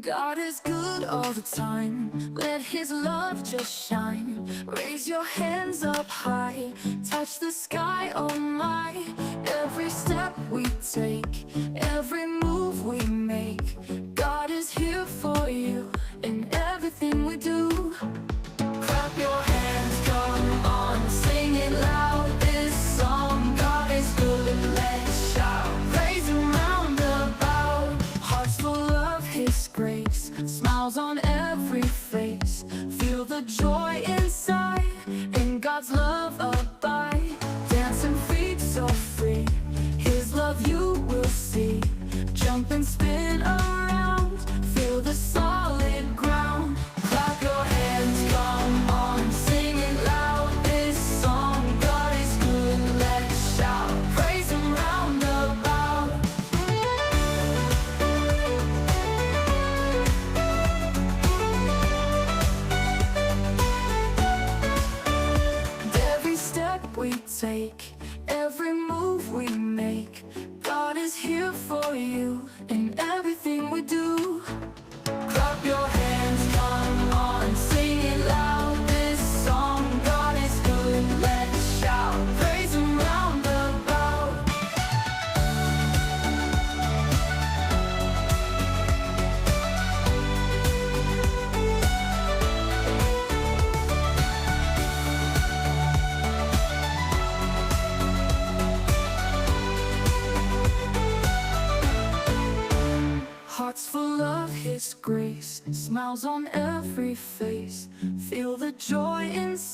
God is good all the time. Let His love just shine. Raise your hands up high. Touch the sky, oh my. Every step we take, every move we make, God is here for you in everything we do. Clap your hands, come on, sing it loud. This song, God is good, let's shout. Praise Him round about. Hearts full of His grace, smiles on every face. Feel the joy inside, in God's love abide. Dancing feet so free, His love you will see. Jump and spin around, feel the solid ground. Clap your hands, come on, sing it loud. This song, God is good, let's shout. Praise Him round about. Every step we take, every move we make, God is here for you in everything we do. Clap your hands, come on, sing it loud. This song, God is good, let's shout. Praise Him round about. Hearts full of His grace, smiles on every face. Feel the joy inside.